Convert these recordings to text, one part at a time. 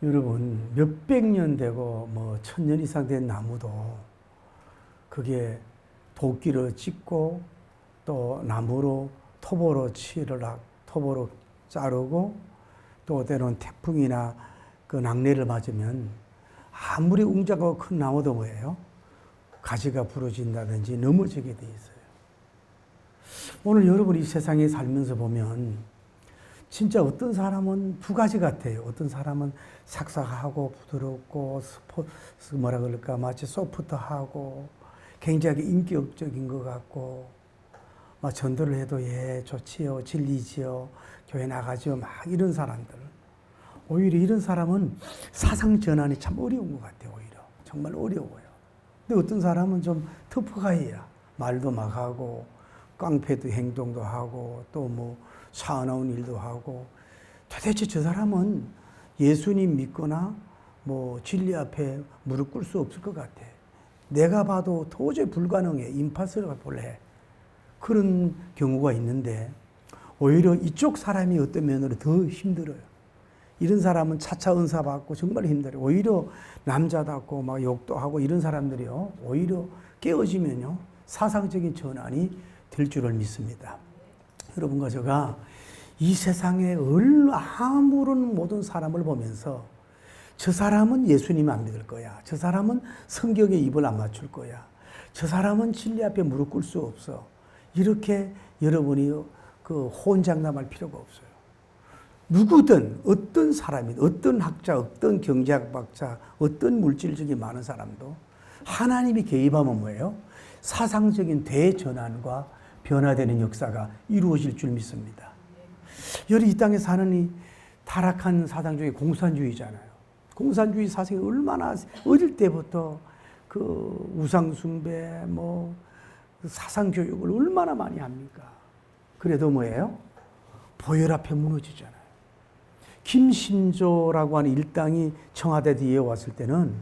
여러분, 몇백 년 되고 뭐 천년 이상 된 나무도 그게 도끼로 찢고 또 나무로 톱으로 톱으로 자르고 또 때로는 태풍이나 그 낙뢰를 맞으면 아무리 웅장하고 큰 나무도 뭐예요? 가지가 부러진다든지 넘어지게 돼 있어요. 오늘 여러분이 이 세상에 살면서 보면 진짜 어떤 사람은 두 가지 같아요. 어떤 사람은 삭삭하고 부드럽고 뭐라 그럴까 마치 소프트하고 굉장히 인격적인 것 같고 막 전도를 해도 예 좋지요 진리지요 교회 나가죠 막 이런 사람들 오히려 이런 사람은 사상 전환이 참 어려운 것 같아요. 오히려 정말 어려워요. 근데 어떤 사람은 좀 터프가이야. 말도 막 하고 깡패도 행동도 하고 또 뭐 사나운 일도 하고 도대체 저 사람은 예수님 믿거나 뭐 진리 앞에 무릎 꿇을 수 없을 것 같아. 내가 봐도 도저히 불가능해. 임파서블 볼래. 그런 경우가 있는데 오히려 이쪽 사람이 어떤 면으로 더 힘들어요. 이런 사람은 차차 은사 받고 정말 힘들어요. 오히려 남자답고 막 욕도 하고 이런 사람들이요. 오히려 깨어지면요. 사상적인 전환이 될 줄을 믿습니다. 여러분과 제가 이 세상에 아무런 모든 사람을 보면서 저 사람은 예수님 안 믿을 거야. 저 사람은 성경에 입을 안 맞출 거야. 저 사람은 진리 앞에 무릎 꿇을 수 없어. 이렇게 여러분이 그 호언장담할 필요가 없어요. 누구든 어떤 사람이든 어떤 학자, 어떤 경제학 박사, 어떤 물질적인 많은 사람도 하나님이 개입하면 뭐예요? 사상적인 대전환과 변화되는 역사가 이루어질 줄 믿습니다. 여기 이 땅에 사는 이 타락한 사상 중에 공산주의잖아요. 공산주의 사상이 얼마나 어릴 때부터 그 우상숭배, 뭐 사상 교육을 얼마나 많이 합니까? 그래도 뭐예요? 보혈 앞에 무너지잖아요. 김신조라고 하는 일당이 청와대 뒤에 왔을 때는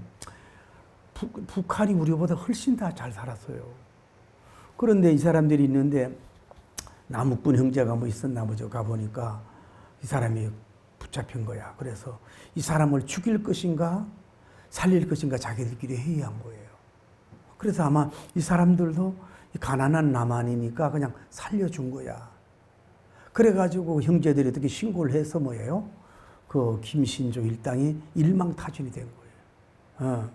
북한이 우리보다 훨씬 더 잘 살았어요. 그런데 이 사람들이 있는데 남욱군 형제가 뭐 있었나 보죠. 가보니까 이 사람이 붙잡힌 거야. 그래서 이 사람을 죽일 것인가 살릴 것인가 자기들끼리 회의한 거예요. 그래서 아마 이 사람들도 가난한 남한이니까 그냥 살려준 거야. 그래가지고 형제들이 어떻게 신고를 해서 뭐예요? 그 김신조 일당이 일망타진이 된 거예요.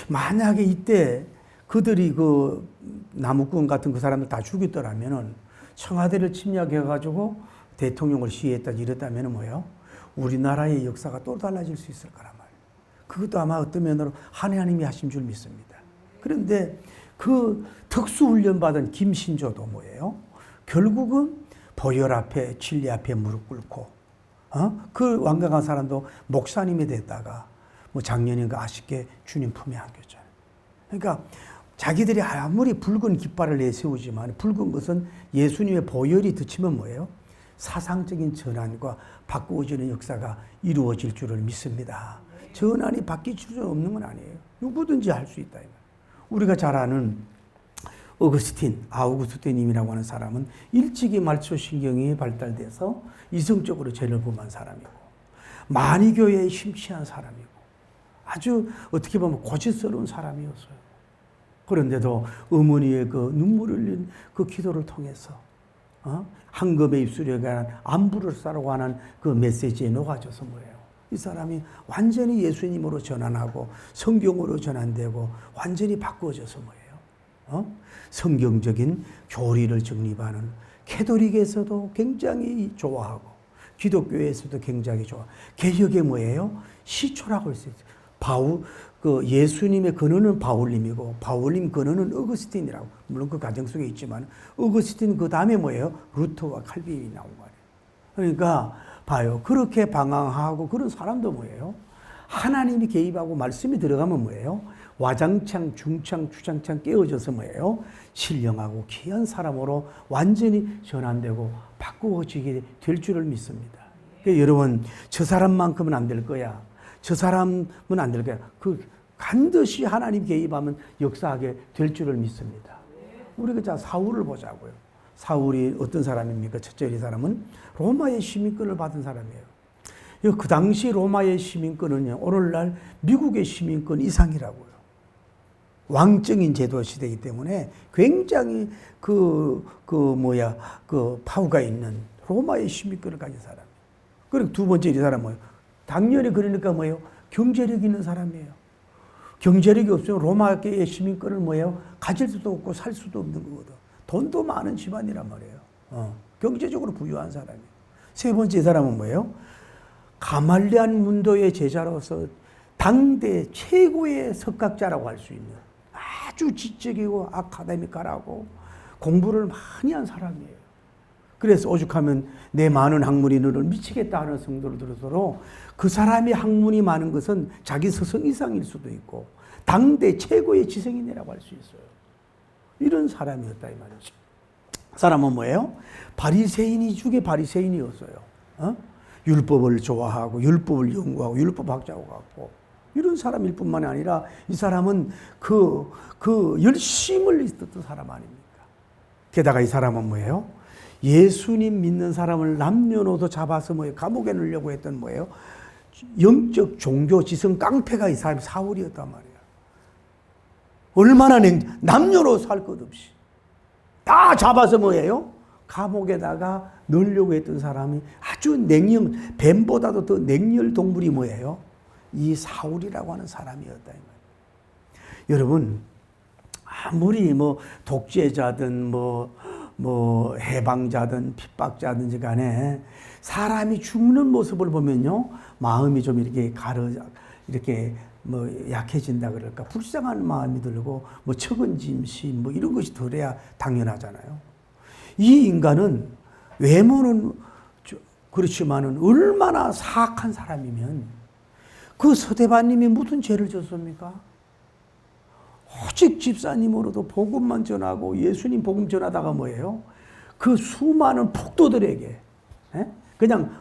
만약에 이때 그들이 그 남욱군 같은 그 사람들 다 죽였더라면은 청와대를 침략해가지고 대통령을 시해했다 이랬다면은 뭐예요? 우리나라의 역사가 또 달라질 수 있을 거란 말이에요. 그것도 아마 어떤 면으로 하나님이 하신 줄 믿습니다. 그런데 그 특수훈련 받은 김신조도 뭐예요? 결국은 보혈 앞에 진리 앞에 무릎 꿇고 그 완강한 사람도 목사님이 됐다가 뭐 작년인가 아쉽게 주님 품에 안겼잖아요. 그러니까 자기들이 아무리 붉은 깃발을 내세우지만 붉은 것은 예수님의 보혈이 덮치면 뭐예요? 사상적인 전환과 바꾸어지는 역사가 이루어질 줄을 믿습니다. 전환이 바뀔 수는 없는 건 아니에요. 누구든지 할 수 있다. 우리가 잘 아는 아우구스틴님이라고 하는 사람은 일찍이 말초신경이 발달돼서 이성적으로 죄를 범한 사람이고 만이교회에 심취한 사람이고 아주 어떻게 보면 고집스러운 사람이었어요. 그런데도 어머니의 그 눈물 흘린 그 기도를 통해서 황금의 입술에 관한 안부를 싸라고 하는 그 메시지에 녹아져서 뭐예요? 이 사람이 완전히 예수님으로 전환하고 성경으로 전환되고 완전히 바꾸어져서 뭐예요? 성경적인 교리를 정립하는 캐톨릭에서도 굉장히 좋아하고 기독교에서도 굉장히 좋아. 개혁의 뭐예요? 시초라고 할 수 있어요. 그 예수님의 근원은 바울님이고 바울님 근원은 어거스틴이라고. 물론 그 가정 속에 있지만 어거스틴 그 다음에 뭐예요? 루터와 칼빈이 나온 거예요. 그러니까 봐요. 그렇게 방황하고 그런 사람도 뭐예요? 하나님이 개입하고 말씀이 들어가면 뭐예요? 와장창, 중창, 주장창 깨어져서 뭐예요? 신령하고 귀한 사람으로 완전히 전환되고 바꾸어지게 될 줄을 믿습니다. 그러니까 여러분, 저 사람만큼은 안 될 거야. 저 사람은 안 될 거야. 반드시 하나님 개입하면 역사하게 될 줄을 믿습니다. 우리가 자 사울을 보자고요. 사울이 어떤 사람입니까? 첫째 이 사람은 로마의 시민권을 받은 사람이에요. 그 당시 로마의 시민권은요, 오늘날 미국의 시민권 이상이라고요. 왕정인 제도 시대이기 때문에 굉장히 파워가 있는 로마의 시민권을 가진 사람. 그리고 두 번째 이 사람은 뭐예요? 당연히 그러니까 뭐예요? 경제력 있는 사람이에요. 경제력이 없으면 로마의 시민권을 뭐예요? 가질 수도 없고 살 수도 없는 거거든. 돈도 많은 집안이란 말이에요. 경제적으로 부유한 사람이에요. 세 번째 이 사람은 뭐예요? 가말리안 문도의 제자로서 당대 최고의 석학자라고 할 수 있는 아주 지적이고 아카데미컬하고 공부를 많이 한 사람이에요. 그래서 오죽하면 내 많은 학문이 너를 미치겠다 하는 성도를 들어서도 그 사람이 학문이 많은 것은 자기 스승 이상일 수도 있고 당대 최고의 지성인이라고 할 수 있어요. 이런 사람이었다 이 말이죠. 사람은 뭐예요? 바리새인이 중에 바리새인이었어요. 율법을 좋아하고 율법을 연구하고 율법학자고 같고 이런 사람일 뿐만이 아니라 이 사람은 그 열심을 있었던 사람 아닙니까? 게다가 이 사람은 뭐예요? 예수님 믿는 사람을 남녀노소 잡아서 뭐예요? 감옥에 넣으려고 했던 뭐예요? 영적 종교 지성 깡패가 이 사람이 사울이었단 말이에요. 얼마나 남녀노소 할 것 없이 다 잡아서 뭐예요? 감옥에다가 넣으려고 했던 사람이 아주 뱀보다도 더 냉혈 동물이 뭐예요? 이 사울이라고 하는 사람이었다. 여러분, 아무리 독재자든 해방자든 핍박자든지 간에 사람이 죽는 모습을 보면요, 마음이 좀 이렇게 약해진다 그럴까, 불쌍한 마음이 들고 측은짐심 이런 것이 들어야 당연하잖아요. 이 인간은 외모는 그렇지만은 얼마나 사악한 사람이면 그 서대반님이 무슨 죄를 졌습니까? 오직 집사님으로도 복음만 전하고 예수님 복음 전하다가 뭐예요? 그 수많은 폭도들에게 그냥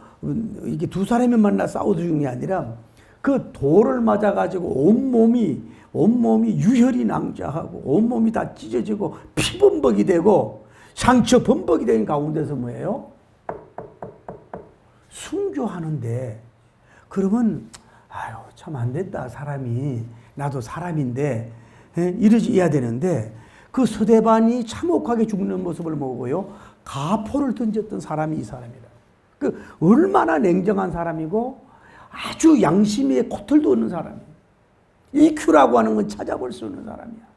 이게 두 사람이 만나 싸우던 중이 아니라 그 돌을 맞아가지고 온몸이 유혈이 낭자하고 온몸이 다 찢어지고 피범벅이 되고 상처 범벅이 되는 가운데서 뭐예요? 순교하는데 그러면 아유 참 안 됐다 사람이 나도 사람인데 이러지야 되는데 그 서대반이 참혹하게 죽는 모습을 보고요 가포를 던졌던 사람이 이 사람이라. 그 얼마나 냉정한 사람이고 아주 양심에 코털도 없는 사람이에요. EQ라고 하는 건 찾아볼 수 없는 사람이야.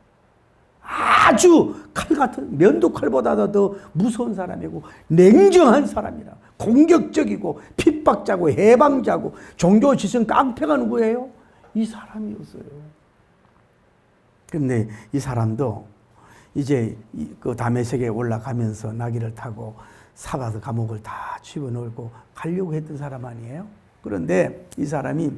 아주 칼 같은 면도칼보다도 더 무서운 사람이고 냉정한 사람이라. 공격적이고 핍박자고 해방자고 종교지성 깡패가 누구예요? 이 사람이었어요. 근데 이 사람도 이제 그 다메섹에 올라가면서 나귀를 타고 사가서 감옥을 다 집어넣고 가려고 했던 사람 아니에요? 그런데 이 사람이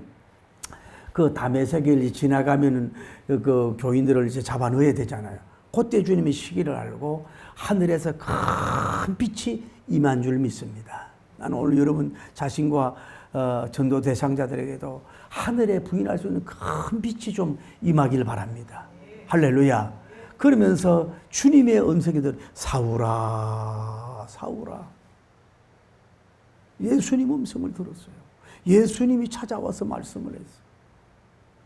그 다메섹을 지나가면은 그 교인들을 이제 잡아 넣어야 되잖아요. 그때 주님이 시기를 알고 하늘에서 큰 빛이 임한 줄 믿습니다. 나는 오늘 여러분 자신과 전도 대상자들에게도 하늘에 부인할 수 있는 큰 빛이 좀 임하길 바랍니다. 할렐루야. 그러면서 주님의 음성이 들려 사울아 사울아. 예수님 음성을 들었어요. 예수님이 찾아와서 말씀을 했어요.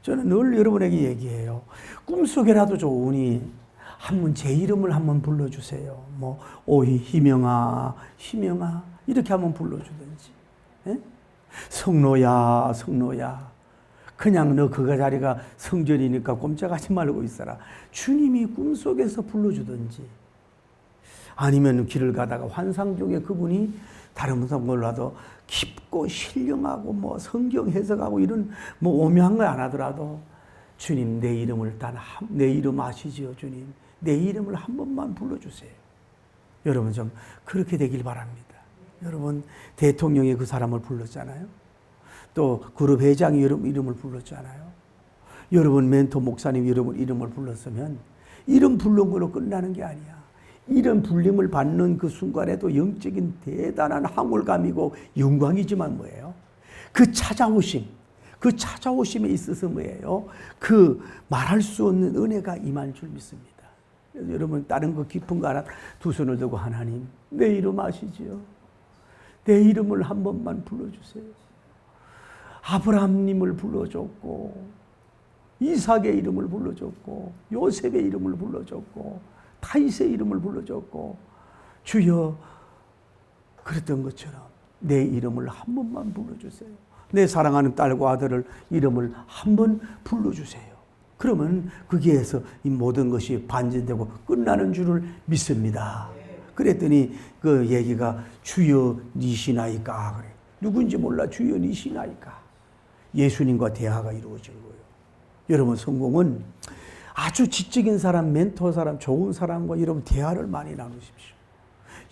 저는 늘 여러분에게 얘기해요. 꿈속에라도 좋으니 한번 제 이름을 한번 불러주세요. 오희 희명아 희명아 이렇게 한번 불러주든지. 에? 성노야 성노야. 그냥 너 그 자리가 성전이니까 꼼짝하지 말고 있어라. 주님이 꿈속에서 불러주든지 아니면 길을 가다가 환상 중에 그분이 다른 무슨 몰라도 깊고 신령하고 성경 해석하고 이런 오묘한 걸 안 하더라도 주님 내 이름을 내 이름 아시지요 주님 내 이름을 한 번만 불러주세요. 여러분 좀 그렇게 되길 바랍니다. 여러분 대통령이 그 사람을 불렀잖아요. 또 그룹 회장이 여러분 이름을 불렀잖아요. 여러분 멘토 목사님 여러분 이름을 불렀으면 이름 부른 걸로 끝나는 게 아니야. 이름 불림을 받는 그 순간에도 영적인 대단한 황홀감이고 영광이지만 뭐예요? 그 찾아오심에 있어서 뭐예요? 그 말할 수 없는 은혜가 임할 줄 믿습니다. 그래서 여러분 다른 거 깊은 거 하나 두 손을 들고 하나님 내 이름 아시지요? 내 이름을 한 번만 불러주세요. 아브라함님을 불러줬고, 이삭의 이름을 불러줬고, 요셉의 이름을 불러줬고, 다윗의 이름을 불러줬고, 주여, 그랬던 것처럼 내 이름을 한 번만 불러주세요. 내 사랑하는 딸과 아들을 이름을 한 번 불러주세요. 그러면 거기에서 이 모든 것이 반전되고 끝나는 줄을 믿습니다. 그랬더니 그 얘기가 주여 니시나이까 그래. 누군지 몰라 주여 니시나이까. 예수님과 대화가 이루어진 거예요. 여러분 성공은 아주 지적인 사람, 멘토 사람, 좋은 사람과 여러분 대화를 많이 나누십시오.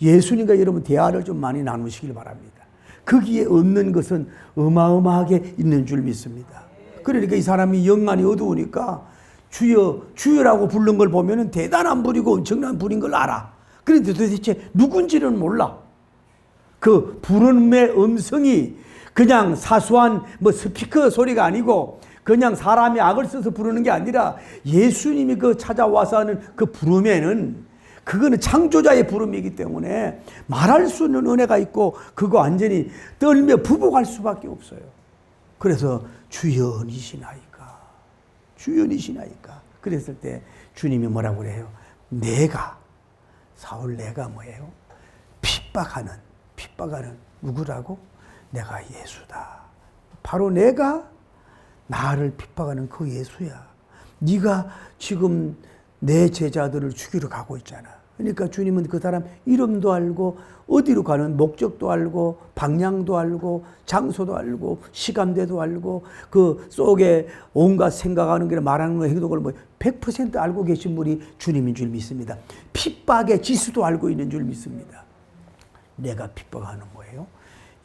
예수님과 여러분 대화를 좀 많이 나누시길 바랍니다. 거기에 없는 것은 어마어마하게 있는 줄 믿습니다. 그러니까 이 사람이 영안이 어두우니까 주여, 주여라고 부른 걸 보면 대단한 분이고 엄청난 분인 걸 알아. 그런데 도대체 누군지는 몰라. 그 부름의 음성이 그냥 사소한 뭐 스피커 소리가 아니고 그냥 사람이 악을 써서 부르는 게 아니라 예수님이 그 찾아와서 하는 그 부름에는 그거는 창조자의 부름이기 때문에 말할 수 있는 은혜가 있고 그거 완전히 떨며 부복할 수밖에 없어요. 그래서 주연이시나이까, 주연이시나이까. 그랬을 때 주님이 뭐라고 그래요? 내가, 사울 내가 뭐예요? 핍박하는 누구라고? 내가 예수다. 바로 내가 나를 핍박하는 그 예수야. 네가 지금 내 제자들을 죽이러 가고 있잖아. 그러니까 주님은 그 사람 이름도 알고 어디로 가는 목적도 알고 방향도 알고 장소도 알고 시간대도 알고 그 속에 온갖 생각하는 게 말하는 거 행동을 뭐 100% 알고 계신 분이 주님인 줄 믿습니다. 핍박의 지수도 알고 있는 줄 믿습니다. 내가 핍박하는 거예요?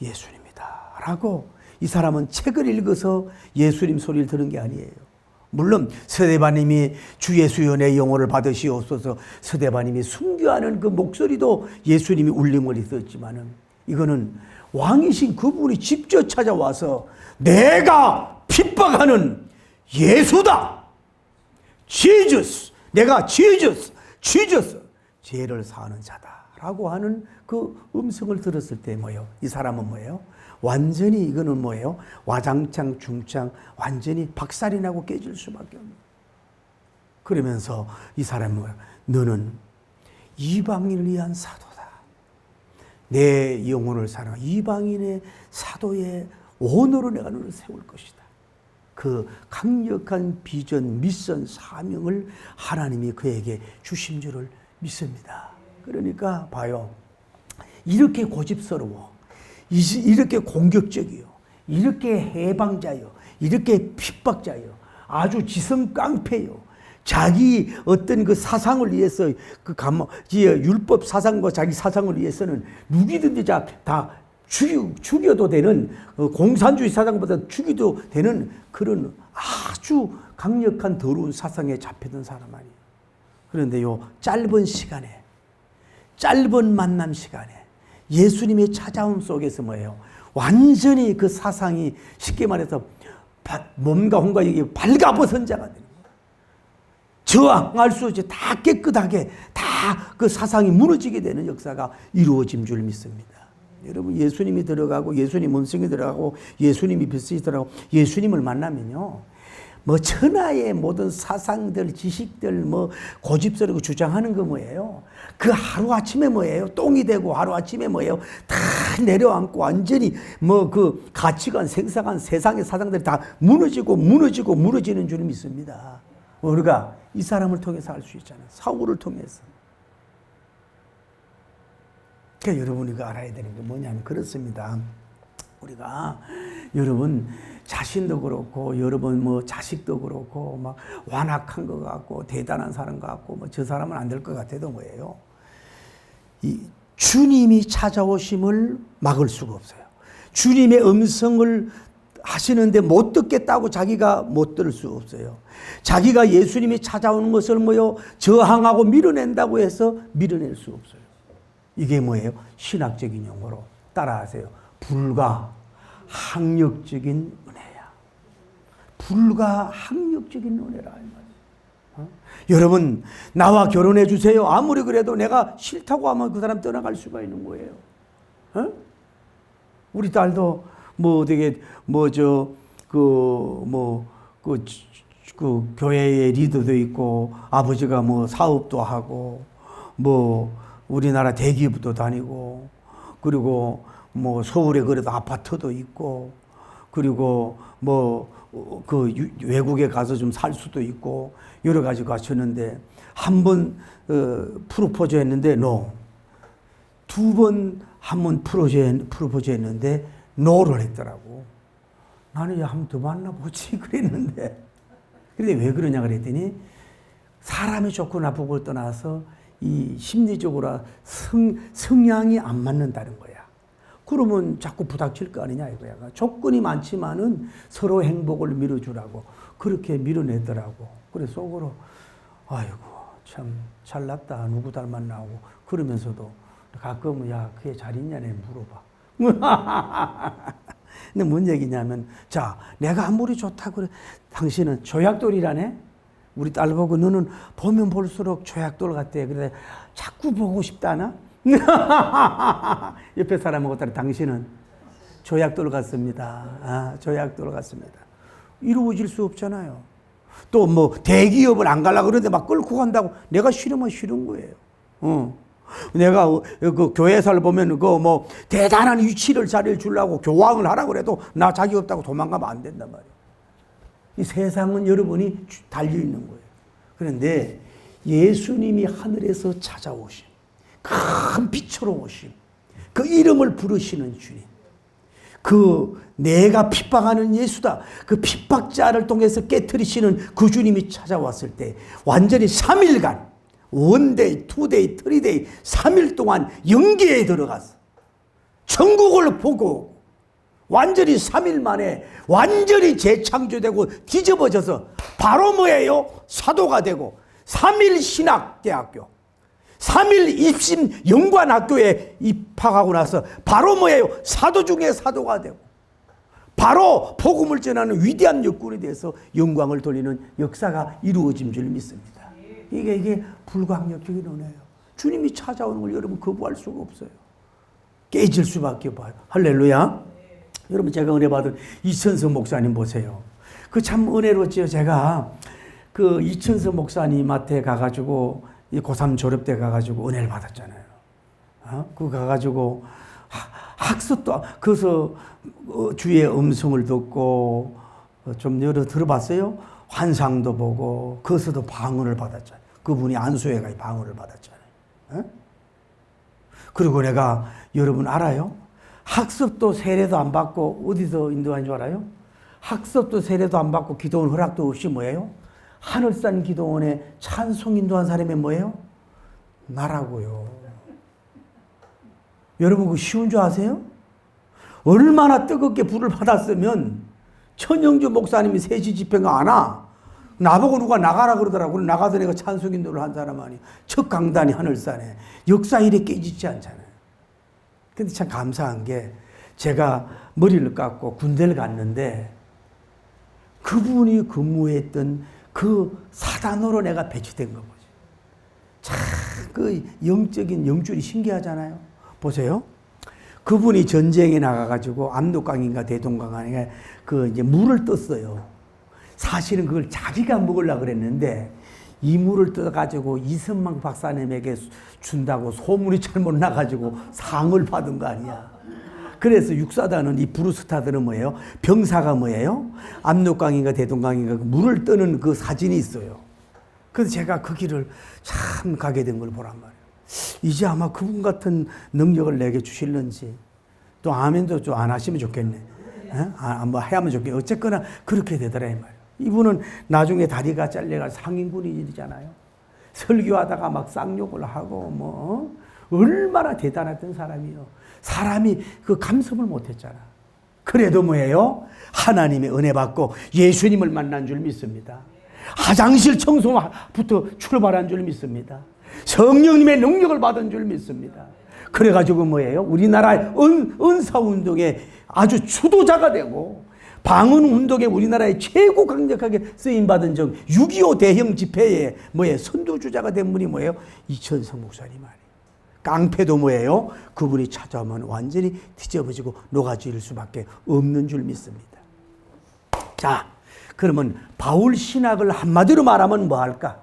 예수님이다 라고 이 사람은 책을 읽어서 예수님 소리를 들은 게 아니에요. 물론 스데반님이 주 예수여 내 영혼을 받으시옵소서 스데반님이 순교하는 그 목소리도 예수님이 울림을 있었지만은 이거는 왕이신 그분이 직접 찾아와서 내가 핍박하는 예수다. 지저스. 내가 지저스. 죄를 사하는 자다라고 하는 그 음성을 들었을 때 뭐예요? 이 사람은 뭐예요? 완전히 이거는 뭐예요? 와장창 중창 완전히 박살이 나고 깨질 수밖에 없는. 그러면서 이 사람은 뭐예요? 너는 이방인을 위한 사도다. 내 영혼을 사랑 이방인의 사도의 원으로 내가 너를 세울 것이다. 그 강력한 비전, 미션, 사명을 하나님이 그에게 주신 줄을 믿습니다. 그러니까 봐요. 이렇게 고집스러워. 이렇게 공격적이요. 이렇게 해방자요. 이렇게 핍박자요. 아주 지성깡패요. 자기 어떤 그 사상을 위해서 율법 사상과 자기 사상을 위해서는 누구든지 다 죽여도 되는 공산주의 사상보다 죽여도 되는 그런 아주 강력한 더러운 사상에 잡히던 사람 아니에요. 그런데 요 짧은 시간에 짧은 만남 시간에 예수님의 찾아옴 속에서 뭐예요? 완전히 그 사상이 쉽게 말해서 몸과 혼과 이게 발가벗은 자가 되는 거예요. 저항할 수 없이 다 깨끗하게 다 그 사상이 무너지게 되는 역사가 이루어진 줄 믿습니다. 여러분 예수님이 들어가고 예수님 음성이 들어가고 예수님이 빛이 들어가고 예수님을 만나면요. 뭐 천하의 모든 사상들, 지식들, 뭐 고집스럽고 주장하는 거 뭐예요? 그 하루아침에 뭐예요? 똥이 되고 하루아침에 뭐예요? 다 내려앉고 완전히 뭐 그 가치관, 생사관, 세상의 사상들이 다 무너지는 줄 믿습니다. 우리가 이 사람을 통해서 알 수 있잖아요. 사울을 통해서. 그러니까 여러분이 이거 알아야 되는 게 뭐냐면 그렇습니다. 우리가 여러분 자신도 그렇고 여러분 뭐 자식도 그렇고 막 완악한 것 같고 대단한 사람 같고 뭐 저 사람은 안 될 것 같아도 뭐예요? 이 주님이 찾아오심을 막을 수가 없어요. 주님의 음성을 하시는데 못 듣겠다고 자기가 못 들을 수 없어요. 자기가 예수님이 찾아오는 것을 뭐요? 저항하고 밀어낸다고 해서 밀어낼 수 없어요. 이게 뭐예요? 신학적인 용어로 따라하세요. 불가항력적인 은혜야. 불가항력적인 은혜라. 여러분 나와 결혼해 주세요. 아무리 그래도 내가 싫다고 하면 그 사람 떠나갈 수가 있는 거예요. 우리 딸도 뭐 되게 그 교회의 리더도 있고 아버지가 뭐 사업도 하고 뭐 우리나라 대기업도 다니고 그리고 뭐 서울에 그래도 아파트도 있고 그리고 뭐 그 외국에 가서 좀 살 수도 있고 여러 가지 가셨는데 한 번 프로포즈 했는데 노. 두 번 한 번 프로포즈 했는데 노를 했더라고. 나는 야, 한 번 더 만나보지 그랬는데. 근데 왜 그러냐 그랬더니 사람이 좋고 나쁘고를 떠나서 이 심리적으로 성향이 안 맞는다는 거야. 그러면 자꾸 부닥칠 거 아니냐 이거야. 조건이 많지만은 서로 행복을 밀어주라고 그렇게 밀어내더라고. 그래서 속으로 아이고 참 잘났다 누구 닮았나고 그러면서도 가끔은 야 그게 잘 있냐네 물어봐. 근데 뭔 얘기냐면 자 내가 아무리 좋다고 그래 당신은 조약돌이라네. 우리 딸 보고 너는 보면 볼수록 조약돌 같대. 그래 자꾸 보고 싶다나? 옆에 사람하고 따라 당신은 조약돌 같습니다. 조약돌 같습니다. 이루어질 수 없잖아요. 또 뭐 대기업을 안 가려고 그러는데 막 끌고 간다고 내가 싫으면 싫은 거예요. 내가 그 교회사를 보면 그 뭐 대단한 위치를 자리를 주려고 교황을 하라고 그래도 나 자격 없다고 도망가면 안 된단 말이에요. 이 세상은 여러분이 달려 있는 거예요. 그런데 예수님이 하늘에서 찾아오심, 큰 빛으로 오심, 그 이름을 부르시는 주님, 그 내가 핍박하는 예수다, 그 핍박자를 통해서 깨트리시는 그 주님이 찾아왔을 때 완전히 3일간 원데이, 투데이, 트리데이 3일 동안 영계에 들어가서 천국을 보고 완전히 3일 만에 완전히 재창조되고 뒤집어져서 바로 뭐예요? 사도가 되고 3일 신학대학교 3일 입신 영관학교에 입학하고 나서 바로 뭐예요? 사도 중에 사도가 되고 바로 복음을 전하는 위대한 역군에 대해서 영광을 돌리는 역사가 이루어진 줄 믿습니다. 이게 불가항력적인 은혜예요. 주님이 찾아오는 걸 여러분 거부할 수가 없어요. 깨질 수밖에 없어요. 할렐루야. 여러분 제가 은혜 받은 이천서 목사님 보세요. 그 참 은혜롭지요. 제가 그 이천서 목사님한테 가가지고 고3 졸업 때 가가지고 은혜를 받았잖아요. 그 가가지고 학습도 그래서 주의 음성을 듣고 좀 여러 들어봤어요. 환상도 보고 거기서도 방언을 받았잖아요. 그분이 안수회가 방언을 받았잖아요. 그리고 내가 여러분 알아요? 학습도 세례도 안 받고 어디서 인도한 줄 알아요? 학습도 세례도 안 받고 기도원 허락도 없이 뭐예요? 하늘산 기도원에 찬송 인도한 사람이 뭐예요? 나라고요. 여러분 그거 쉬운 줄 아세요? 얼마나 뜨겁게 불을 받았으면 천영주 목사님이 3시 집회가 안 와. 나보고 누가 나가라 그러더라고. 나가서 내가 찬송 인도를 한 사람 아니에요. 첫 강단이 하늘산에. 역사 일에 깨지지 않잖아요. 근데 참 감사한 게 제가 머리를 깎고 군대를 갔는데 그분이 근무했던 그 사단으로 내가 배치된 거죠. 참 그 영적인 영줄이 신기하잖아요. 보세요. 그분이 전쟁에 나가가지고 압록강인가 대동강인가 그 이제 물을 떴어요. 사실은 그걸 자기가 먹으려고 그랬는데 이 물을 떠가지고 이선망 박사님에게 준다고 소문이 잘못 나가지고 상을 받은 거 아니야. 그래서 육사단은 이 브루스타들은 뭐예요? 병사가 뭐예요? 압록강인가 대동강인가 물을 뜨는 그 사진이 있어요. 그래서 제가 그 길을 참 가게 된 걸 보란 말이에요. 이제 아마 그분 같은 능력을 내게 주실는지 또 아멘도 좀 안 하시면 좋겠네. 뭐 해야면 좋겠네. 어쨌거나 그렇게 되더라 이 말이에요. 이분은 나중에 다리가 잘려가 상인군인이잖아요. 설교하다가 막 쌍욕을 하고 뭐 얼마나 대단했던 사람이에요. 사람이 그 감성을 못했잖아. 그래도 뭐예요? 하나님의 은혜 받고 예수님을 만난 줄 믿습니다. 화장실 청소부터 출발한 줄 믿습니다. 성령님의 능력을 받은 줄 믿습니다. 그래가지고 뭐예요? 우리나라의 은사운동에 아주 주도자가 되고 방언운동에 우리나라에 최고 강력하게 쓰임받은 적 6.25 대형 집회에 뭐예요? 선두주자가 된 분이 뭐예요? 이천성 목사님 아니에요. 깡패도 뭐예요? 그분이 찾아오면 완전히 뒤집어지고 녹아질 수밖에 없는 줄 믿습니다. 자, 그러면 바울 신학을 한마디로 말하면 뭐 할까?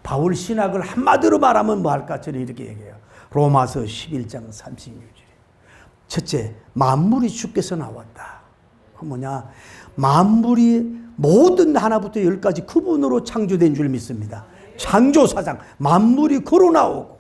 바울 신학을 한마디로 말하면 뭐 할까? 저는 이렇게 얘기해요. 로마서 11장 36절에 첫째, 만물이 주께서 나왔다. 그 뭐냐? 만물이 모든 하나부터 열까지 그분으로 창조된 줄 믿습니다. 창조사상 만물이 걸어 나오고,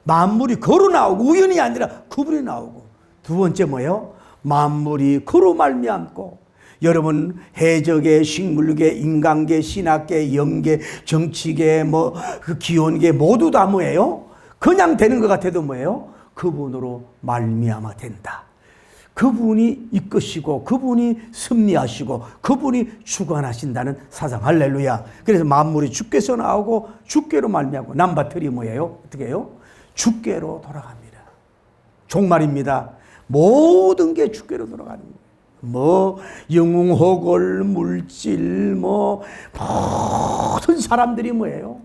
만물이 걸어 나오고, 우연이 아니라 그분이 나오고. 두 번째 뭐예요? 만물이 걸어 말미암고. 여러분, 해적계, 식물계, 인간계, 신학계, 영계, 정치계, 뭐 그 기원계 모두 다 뭐예요? 그냥 되는 것 같아도 뭐예요? 그분으로 말미암아 된다. 그분이 이끄시고, 그분이 섭리하시고, 그분이 주관하신다는 사상. 할렐루야. 그래서 만물이 주께서 나오고 주께로 말미암고, 남바틀이 뭐예요? 어떻게 해요? 주께로 돌아갑니다. 종말입니다. 모든 게 주께로 돌아가는 거예요. 뭐 영웅호골, 물질, 뭐 모든 사람들이 뭐예요?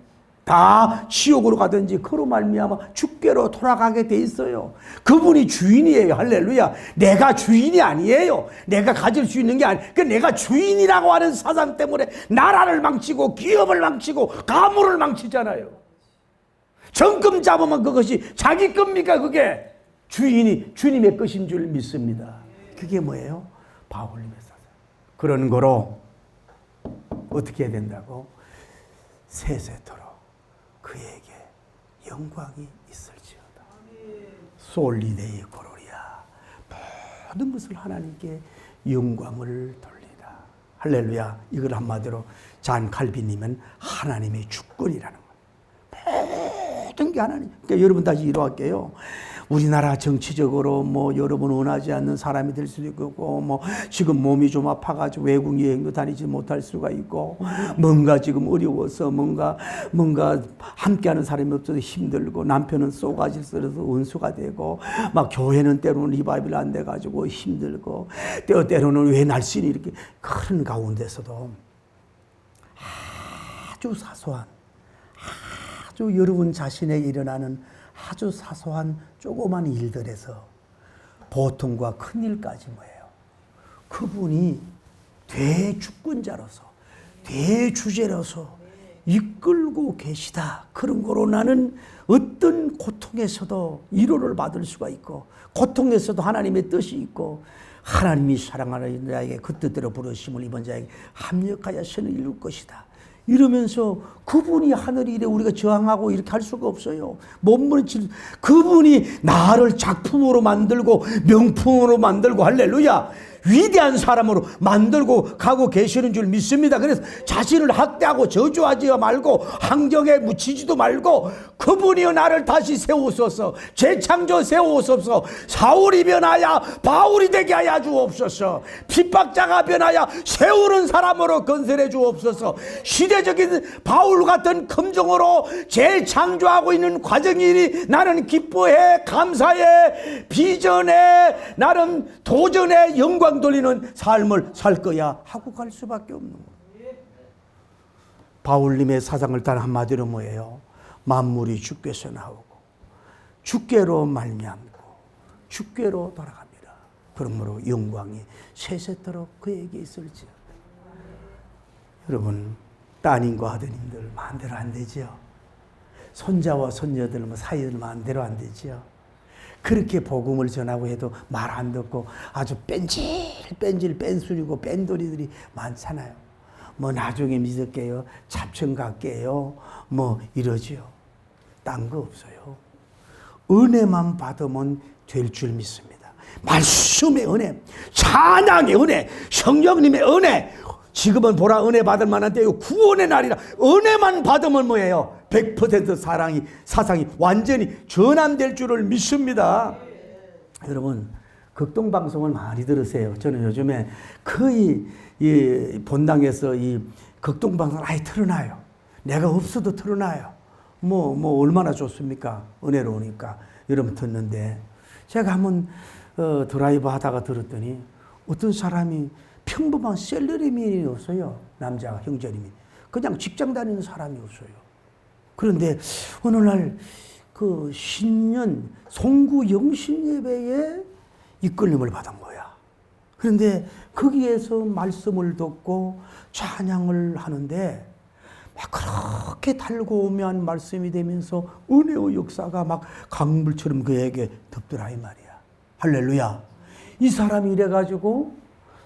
다 지옥으로 가든지 그로 말미암아 주께로 돌아가게 돼 있어요. 그분이 주인이에요. 할렐루야. 내가 주인이 아니에요. 내가 가질 수 있는 게 아니에요. 그 내가 주인이라고 하는 사상 때문에 나라를 망치고 기업을 망치고 가문을 망치잖아요. 정금 잡으면 그것이 자기 겁니까? 그게 주인이 주님의 것인 줄 믿습니다. 그게 뭐예요? 바울님의 사상. 그런 거로 어떻게 해야 된다고? 세세토록 그에게 영광이 있을지어다. 솔리데이 고로리아. 모든 것을 하나님께 영광을 돌리라. 할렐루야. 이걸 한마디로 잔 칼빈님은 하나님의 주권이라는 거예요. 모든 게 하나님. 그러니까 여러분 다시 이러할게요. 우리나라 정치적으로 뭐 여러분 원하지 않는 사람이 될 수도 있고, 뭐 지금 몸이 좀 아파가지고 외국 여행도 다니지 못할 수가 있고, 뭔가 지금 어려워서 뭔가 함께하는 사람이 없어서 힘들고, 남편은 쏘가지 썰어서 원수가 되고, 막 교회는 때로는 리바이벌 안 돼가지고 힘들고, 때로는 왜 날씬이 이렇게 그런 가운데서도 아주 사소한, 아주 여러분 자신에게 일어나는 아주 사소한 조그만 일들에서 보통과 큰 일까지 뭐예요? 그분이 대주권자로서, 대주제로서 이끌고 계시다. 그런 거로 나는 어떤 고통에서도 위로를 받을 수가 있고, 고통에서도 하나님의 뜻이 있고, 하나님이 사랑하는 자에게 그 뜻대로 부르심을 입은 자에게 합력하여 선을 이룰 것이다. 이러면서 그분이 하늘 일에 우리가 저항하고 이렇게 할 수가 없어요. 그분이 나를 작품으로 만들고 명품으로 만들고, 할렐루야, 위대한 사람으로 만들고 가고 계시는 줄 믿습니다. 그래서 자신을 학대하고 저주하지 말고 환경에 묻히지도 말고, 그분이여 나를 다시 세우소서, 재창조 세우소서. 사울이 변하여 바울이 되게 하여 주옵소서. 핍박자가 변하여 세우는 사람으로 건설해 주옵소서. 시대적인 바울 같은 검정으로 재창조하고 있는 과정이니 나는 기뻐해, 감사해, 비전해, 나는 도전해, 영광 돌리는 삶을 살 거야 하고 갈 수밖에 없는 거예요. 바울님의 사상을 단 한마디로 뭐예요? 만물이 주께서 나오고 주께로 말미암고 주께로 돌아갑니다. 그러므로 영광이 세세토록 그에게 있을지어다. 여러분, 따님과 아드님들 마음대로 안 되죠. 손자와 손녀들 사이들 마음대로 안 되죠. 그렇게 복음을 전하고 해도 말 안 듣고 아주 뺀질 뺀술이고 뺀돌이들이 많잖아요. 뭐 나중에 믿을게요, 잡청 갈게요, 뭐 이러지요. 딴 거 없어요. 은혜만 받으면 될 줄 믿습니다. 말씀의 은혜, 찬양의 은혜, 성령님의 은혜. 지금은 보라 은혜 받을 만한 때요, 구원의 날이라. 은혜만 받으면 뭐예요? 100% 사상이 완전히 전환될 줄을 믿습니다. 여러분, 극동방송을 많이 들으세요. 저는 요즘에 거의 이 본당에서 이 극동방송을 아예 틀어놔요. 내가 없어도 틀어놔요. 뭐 얼마나 좋습니까? 은혜로우니까. 여러분 듣는데, 제가 한번 드라이브 하다가 들었더니 어떤 사람이 평범한 셀러리맨이었어요. 남자가, 형제님이. 그냥 직장 다니는 사람이었어요. 그런데 어느 날 그 신년 송구 영신 예배에 이끌림을 받은 거야. 그런데 거기에서 말씀을 듣고 찬양을 하는데 막 그렇게 달고오면 말씀이 되면서 은혜의 역사가 막 강물처럼 그에게 덮더라 이 말이야. 할렐루야. 이 사람이 이래가지고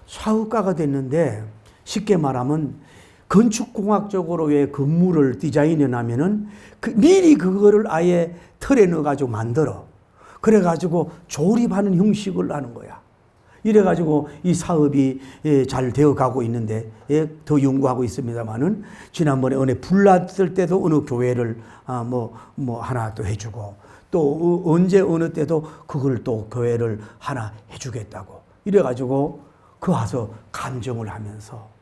사업가가 됐는데, 쉽게 말하면 건축공학적으로 왜 건물을 디자인해 놔면은 미리 그거를 아예 틀에 넣어가지고 만들어. 그래가지고 조립하는 형식을 하는 거야. 이래가지고 이 사업이 잘 되어가고 있는데 더 연구하고 있습니다만은, 지난번에 은혜 불났을 때도 어느 교회를 뭐 하나 또 해주고, 또 언제 어느 때도 그걸 또 교회를 하나 해주겠다고 이래가지고 그 와서 간증을 하면서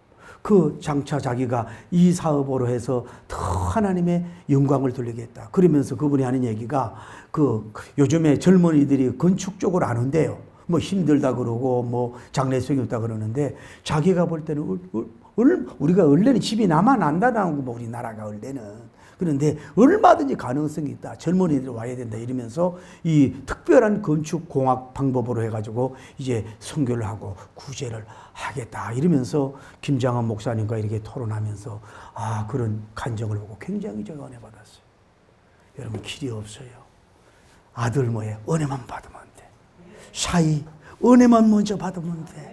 그 장차 자기가 이 사업으로 해서 더 하나님의 영광을 돌리겠다 그러면서 그분이 하는 얘기가, 그 요즘에 젊은이들이 건축 쪽을 안 온대요. 뭐 힘들다 그러고 뭐 장래성이 없다 그러는데, 자기가 볼 때는 우리가 원래는 집이 나만 안다는 거, 우리나라가 원래는. 그런데 얼마든지 가능성이 있다. 젊은이들 와야 된다 이러면서 이 특별한 건축공학 방법으로 해가지고 이제 선교를 하고 구제를 하겠다 이러면서 김장한 목사님과 이렇게 토론하면서 그런 간증을 보고 굉장히 제가 은혜 받았어요. 여러분, 길이 없어요. 아들 뭐예요? 은혜만 받으면 돼. 사이 은혜만 먼저 받으면 돼.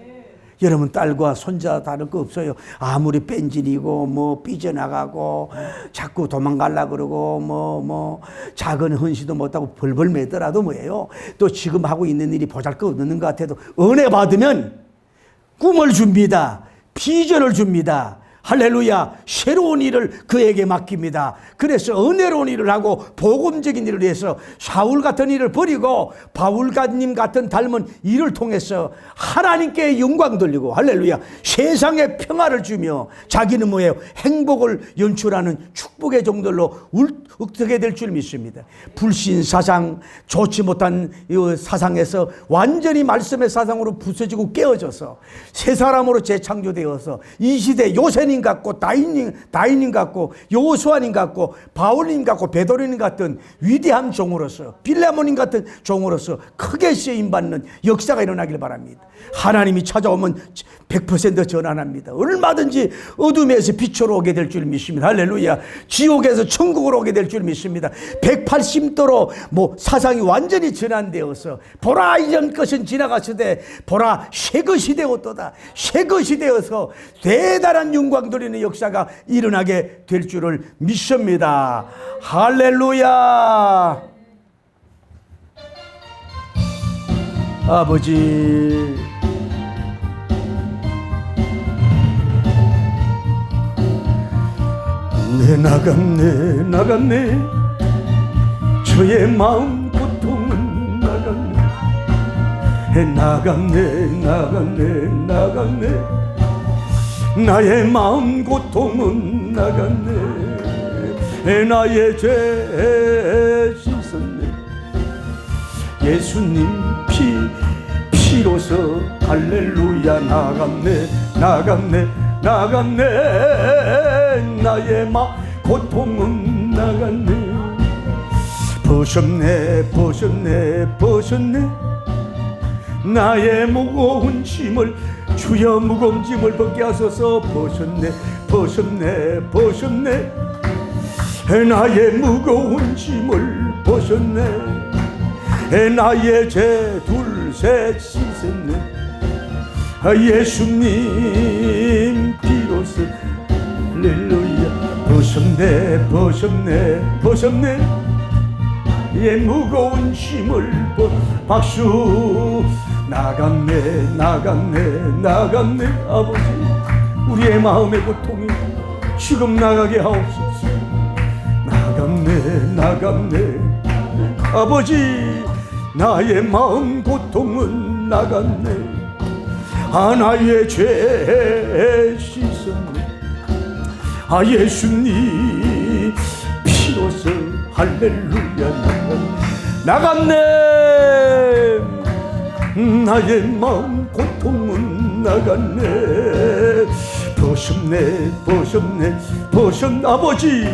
여러분, 딸과 손자 다를 거 없어요. 아무리 뺀질이고 뭐 삐져나가고 자꾸 도망가려고 그러고 뭐 작은 헌시도 못하고 벌벌 매더라도 뭐예요? 또 지금 하고 있는 일이 보잘것없는 것 같아도 은혜 받으면 꿈을 줍니다. 비전을 줍니다. 할렐루야. 새로운 일을 그에게 맡깁니다. 그래서 은혜로운 일을 하고 복음적인 일을 위해서 사울 같은 일을 버리고 바울님 같은 닮은 일을 통해서 하나님께 영광 돌리고, 할렐루야, 세상에 평화를 주며 자기는 뭐예요? 행복을 연출하는 축복의 종들로 어떻게 될 줄 믿습니다. 불신 사상, 좋지 못한 이 사상에서 완전히 말씀의 사상으로 부서지고 깨어져서 새 사람으로 재창조되어서 이 시대 요새님 같고 다인님 같고 여호수아님 같고 바울님 같고 베드로님 같은 위대한 종으로서, 빌레몬님 같은 종으로서 크게 쓰임받는 역사가 일어나길 바랍니다. 하나님이 찾아오면 100% 전환합니다. 얼마든지 어둠에서 빛으로 오게 될 줄 믿습니다. 할렐루야. 지옥에서 천국으로 오게 될 줄 믿습니다. 180도로 사상이 완전히 전환되어서 보라 이전 것은 지나가시되 보라 새 것이 되었도다. 새 것이 되어서 대단한 영광 돌리는 역사가 일어나게 될 줄을 믿습니다. 할렐루야. 아버지, 나갔네 저의 마음 고통은 나갔네 나의 마음 고통은 나갔네. 나의 죄 씻었네. 예수님 피로서 할렐루야. 나갔네 나의 마음 고통은 나갔네. 벗었네 나의 무거운 짐을, 주여 무거운 짐을 벗게 하소서. 벗었네 나의 무거운 짐을 벗었네. 나의 죄 둘셋 씻었네. 예수님 피로서 할렐루야. 벗었네 예 무거운 짐을 박수. 나갔네 아버지, 우리의 마음의 고통이 지금 나가게 하옵소서. 나갔네 아버지, 나의 마음 고통은 나갔네. 나의 죄 씻었네. 예수님 피로서 할렐루야. 나갔네 나의 마음 고통은 나갔네. 벗었네 아버지,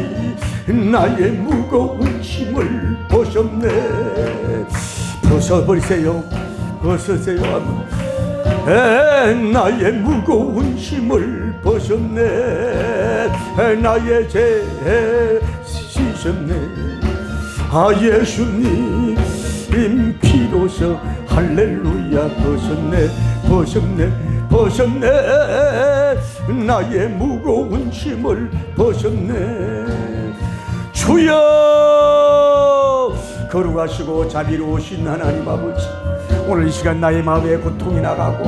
나의 무거운 짐을 벗었네. 벗었네. 벗어버리세요. 벗으세요. 나의 무거운 힘을 벗었네. 나의 죄 씻었네. 예수님 피로서 할렐루야. 벗었네. 나의 무거운 힘을 벗었네. 주여, 거룩하시고 자비로우신 하나님 아버지, 오늘 이 시간 나의 마음에 고통이 나가고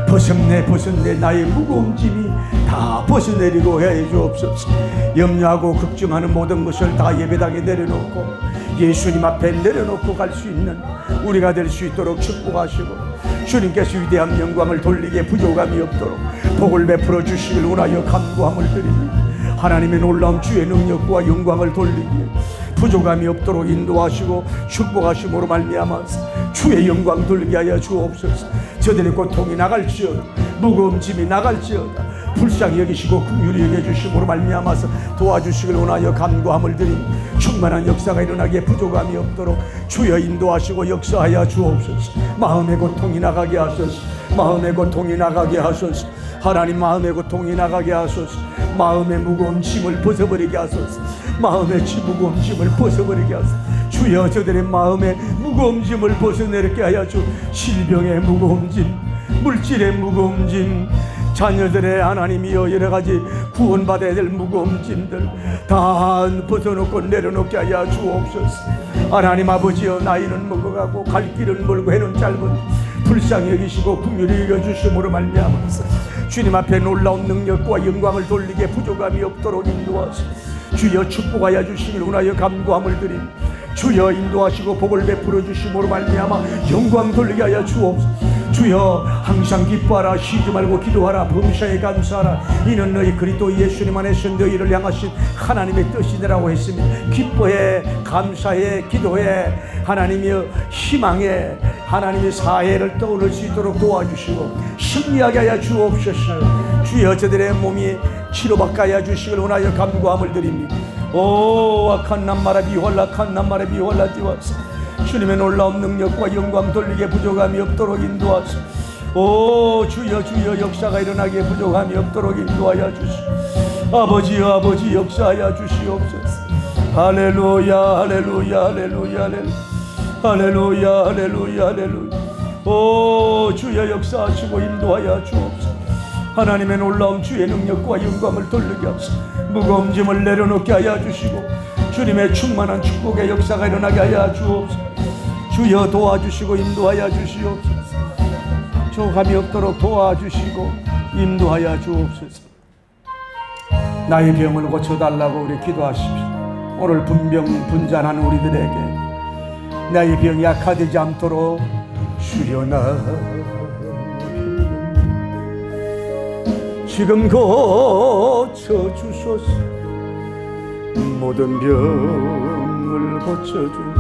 벗었네 나의 무거운 짐이 다 벗어내리고 해 주옵소서. 염려하고 걱정하는 모든 것을 다 예배당에 내려놓고 예수님 앞에 내려놓고 갈 수 있는 우리가 될 수 있도록 축복하시고, 주님께서 위대한 영광을 돌리게 부족함이 없도록 복을 베풀어 주시길 원하여 간구함을 드립니다. 하나님의 놀라운 주의 능력과 영광을 돌리기에 부족함이 없도록 인도하시고 축복하심으로 말미암아서 주의 영광 돌리게 하여 주옵소서. 저들의 고통이 나갈지어다, 무거운 짐이 나갈지어다 불쌍히 여기시고 긍휼히 여겨주심으로 말미암아서 도와주시길 원하여 간구함을 드립니다. 충만한 역사가 일어나기에 부족함이 없도록 주여 인도하시고 역사하여 주옵소서. 마음의 고통이 나가게 하소서. 마음의 고통이 나가게 하소서. 하나님, 마음의 고통이 나가게 하소서. 마음의 무거운 짐을 벗어버리게 하소서. 마음의 무거운 짐을 벗어버리게 하소서. 주여, 저들의 마음의 무거운 짐을 벗어내게 하여 주. 질병의 무거운 짐, 물질의 무거운 짐, 자녀들의 하나님이여 여러가지 구원받아야 될 무거운 짐들 다 벗어놓고 내려놓게 하여 주옵소서. 하나님 아버지여, 나이는 먹어가고 갈 길은 멀고 해는 짧은 불쌍히 여기시고 긍휼히 여겨주심으로 말미암아서 주님 앞에 놀라운 능력과 영광을 돌리게 부족함이 없도록 인도하시고 주여 축복하여 주시길 원하여 간구함을 드림. 주여 인도하시고 복을 베풀어 주심으로 말미암아 영광 돌리게 하여 주옵소서. 주여 항상 기뻐하라, 쉬지 말고 기도하라, 범사에 감사하라. 이는 너희 그리스도 예수님 안에서 너희를 향하신 하나님의 뜻이라고 했으니 기뻐해, 감사해, 기도해. 하나님이여 희망해. 하나님의 사회를 떠올릴 수 있도록 도와주시고 승리하게 하여 주옵소서. 주여 저들의 몸이 치료받게 하여 주시길 원하여 간구함을 드립니다. 오 악한 남마라 비홀라 칸 남마라 비홀라 띄워서 주님의 놀라운 능력과 영광 돌리게 부족함이 없도록 인도하소. 오 주여 역사가 일어나기에 부족함이 없도록 인도하여 주시오. 아버지 역사하여 주시옵소서. 할렐루야 오 주여 역사하시고 인도하여 주옵소서. 하나님의 놀라운 주의 능력과 영광을 돌리게 하소서. 무거운 짐을 내려놓게 하여 주시고 주님의 충만한 축복의 역사가 일어나게 하여 주옵소서. 주여 도와주시고 인도하여 주시옵소서. 조감이 없도록 도와주시고 인도하여 주옵소서. 나의 병을 고쳐달라고 우리 기도하십시오. 오늘 분잔한 우리들에게 나의 병이 약화되지 않도록 주려나 지금 고쳐주소서. 모든 병을 고쳐주